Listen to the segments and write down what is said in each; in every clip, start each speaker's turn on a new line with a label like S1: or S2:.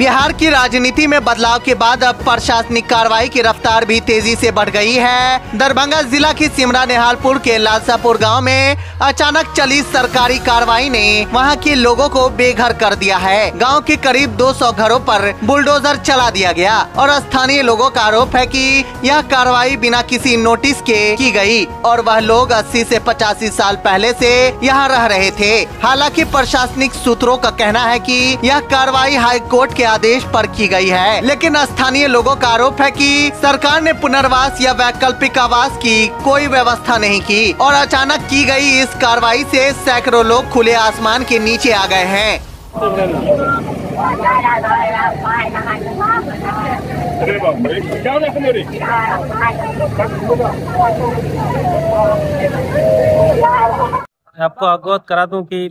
S1: बिहार की राजनीति में बदलाव के बाद अब प्रशासनिक कार्रवाई की रफ्तार भी तेजी से बढ़ गई है। दरभंगा जिला की सिमरा नेहालपुर के लालसापुर गांव में अचानक चली सरकारी कार्रवाई ने वहां के लोगों को बेघर कर दिया है। गांव के करीब 200 घरों पर बुलडोजर चला दिया गया और स्थानीय लोगों का आरोप है कि यह कार्रवाई बिना किसी नोटिस के की गई और वह लोग 80 से 85 साल पहले से यहाँ रह रहे थे। हालांकि प्रशासनिक सूत्रों का कहना है कि यह कार्रवाई हाई कोर्ट के आदेश पर की गई है, लेकिन स्थानीय लोगों का आरोप है कि सरकार ने पुनर्वास या वैकल्पिक आवास की कोई व्यवस्था नहीं की और अचानक की गई इस कार्रवाई से सैकड़ों लोग खुले आसमान के नीचे आ गए हैं।
S2: आपको अवगत करा दूं कि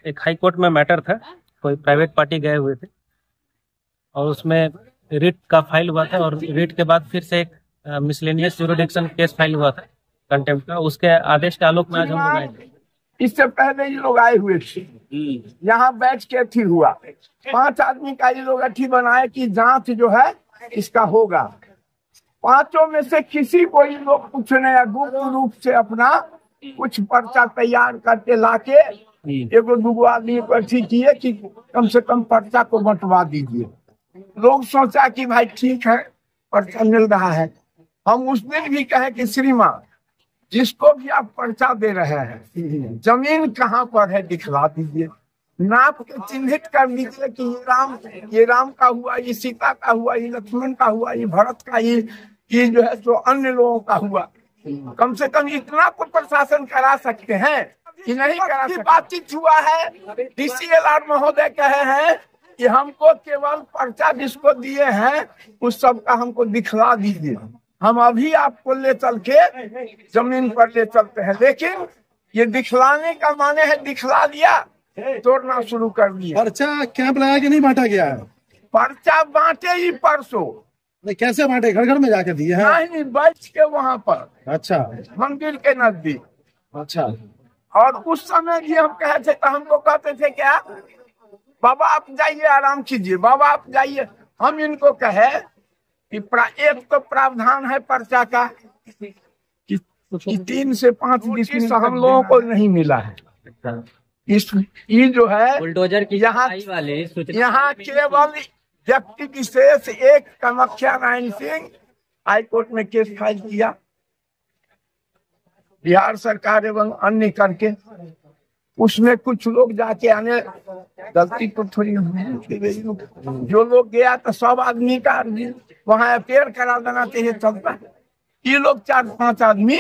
S2: एक हाई कोर्ट में मैटर था, कोई प्राइवेट पार्टी गए हुए थे और उसमें रिट का फाइल हुआ था और रिट के बाद फिर से एक मिसलेनियस जुरिडिक्शन केस फाइल हुआ था कंटेम्प्ट का। उसके आदेश के आलोक में आज हम लोग आए थे।
S3: इससे पहले ये लोग आए हुए थे, यहाँ बैठ के अथी हुआ, 5 आदमी का ये लोग अथी बनाए कि जांच जो है इसका होगा। 5 में से किसी को ये लोग पूछने या गुप्त रूप से अपना कुछ पर्चा तैयार करके लाके एगो दूगो आदमी को अथी किए कि कम से कम पर्चा को बंटवा दीजिए। लोग सोचा कि भाई ठीक है, पर्चा मिल रहा है। हम उस दिन भी कहे कि श्रीमान, जिसको भी आप पर्चा दे रहे हैं, जमीन कहाँ पर है दिखला दीजिए, नाप के चिन्हित कर दीजिए कि ये राम का हुआ, ये सीता का हुआ, ये लक्ष्मण का हुआ, ये भरत का, ये जो है सो अन्य लोगों का हुआ। कम से कम इतना तो प्रशासन करा सकते हैं कि नहीं करा सकते। बातचीत हुआ है, DCLR महोदय कहे हैं कि हमको केवल पर्चा जिसको दिए हैं उस सब का हमको दिखला दीजिए, हम अभी आपको ले चल के जमीन पर ले चलते हैं। लेकिन ये दिखलाने का माने है दिखला दिया, तोड़ना शुरू कर दिया।
S4: पर्चा कैंप लगा के नहीं बांटा गया है?
S3: पर्चा बांटे ही परसों।
S4: कैसे बांटे? घर घर में जाके दिए हैं?
S3: नहीं, बैठ के वहाँ पर,
S4: अच्छा,
S3: मंदिर के नजदीक।
S4: अच्छा।
S3: और उस समय भी हम कहे थे तो हमको कहते थे क्या, बाबा आप जाइए आराम कीजिए, बाबा आप जाइए। हम इनको कहे कि एक तो प्रावधान है पर्चा का कि 3 से 5 नोटिस हम लोगों को नहीं मिला है। ये जो है
S2: बुलडोजर की
S3: यहाँ केवल व्यक्ति विशेष एक कामाख्या नारायण सिंह हाई कोर्ट में केस फाइल किया, बिहार सरकार एवं अन्य करके। उसमें कुछ लोग जाके आने गलती तो थोड़ी, जो लोग गया तो सब आदमी का वहाँ अपेयर करा देना चाहिए चलता। ये लोग 4-5 आदमी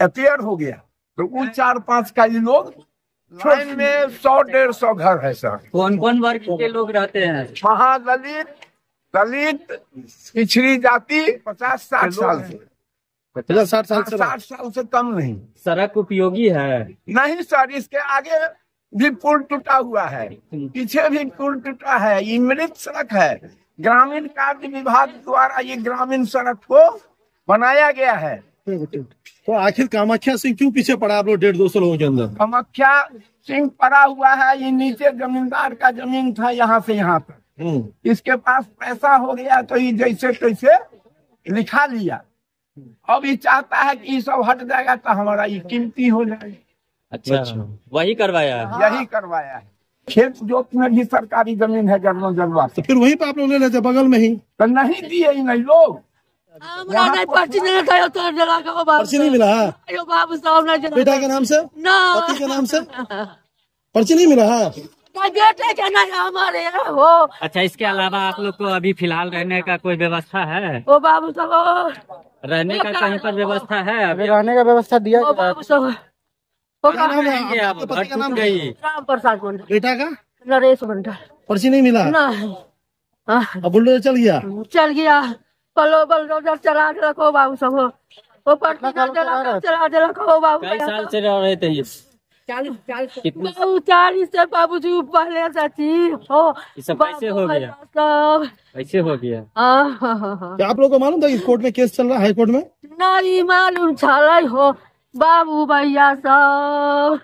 S3: अपेयर हो गया तो उन 4-5 का ये लोग लाइन में 100-150 घर है सर।
S2: कौन कौन वर्ग के लोग रहते हैं?
S3: महादलित, दलित, पिछड़ी जाति 50-60 साल से,
S4: 50-60
S3: साल से कम नहीं।
S2: सड़क उपयोगी है?
S3: नहीं सर, इसके आगे भी पुल टूटा हुआ है, पीछे भी पुल टूटा है, ये मृत सड़क है। ग्रामीण कार्य विभाग द्वारा ये ग्रामीण सड़क को बनाया गया है।
S4: तो आखिर कामाख्या सिंह क्यों पीछे पड़ा आप लोग 150-200 लोगों के अंदर?
S3: कामाख्या सिंह पड़ा हुआ है, ये नीचे जमींदार का जमीन था यहाँ से यहाँ तक, इसके पास पैसा हो गया तो ये जैसे तैसे लिखा लिया। अब ये चाहता है कि ये सब हट जाएगा तो हमारा ये कीमती हो जाएगा।
S2: अच्छा, वही करवाया है?
S3: यही करवाया है। खेत जोत में भी सरकारी जमीन है जन्म जन्मा,
S4: तो फिर वहीं पे आप लोग ले लेते बगल में ही,
S3: तो नहीं दिए ही नहीं लोग।
S4: पर्ची नहीं मिला है बेटा के नाम से, पति के नाम से पर्ची नहीं मिला है?
S5: बेटे के नहीं हमारे हो।
S2: अच्छा, इसके अलावा आप लोग को अभी फिलहाल रहने का कोई व्यवस्था है?
S5: ओ बाबू सब
S2: रहने का कहीं पर व्यवस्था है? अभी
S4: रहने का व्यवस्था दिया?
S5: बाबू सब
S2: राम
S5: प्रसाद मंडल।
S4: बेटा का?
S5: नरेश मंडल।
S4: पर्ची नहीं मिला?
S5: नहीं।
S4: अब बुलडोजर चल गया?
S5: बुलडोजर चला दे रखो बाबू सब, वो पर्ची चला दे रखो बाबू।
S2: कई साल से रह रहे थे?
S5: 40 से बाबू जी पहले से हो।
S2: सब कैसे हो गया?
S5: सब
S2: कैसे हो गया?
S4: क्या आप लोग को मालूम था कि कोर्ट में केस चल रहा है, हाई कोर्ट में?
S5: नहीं मालूम चल हो बाबू भैया सब।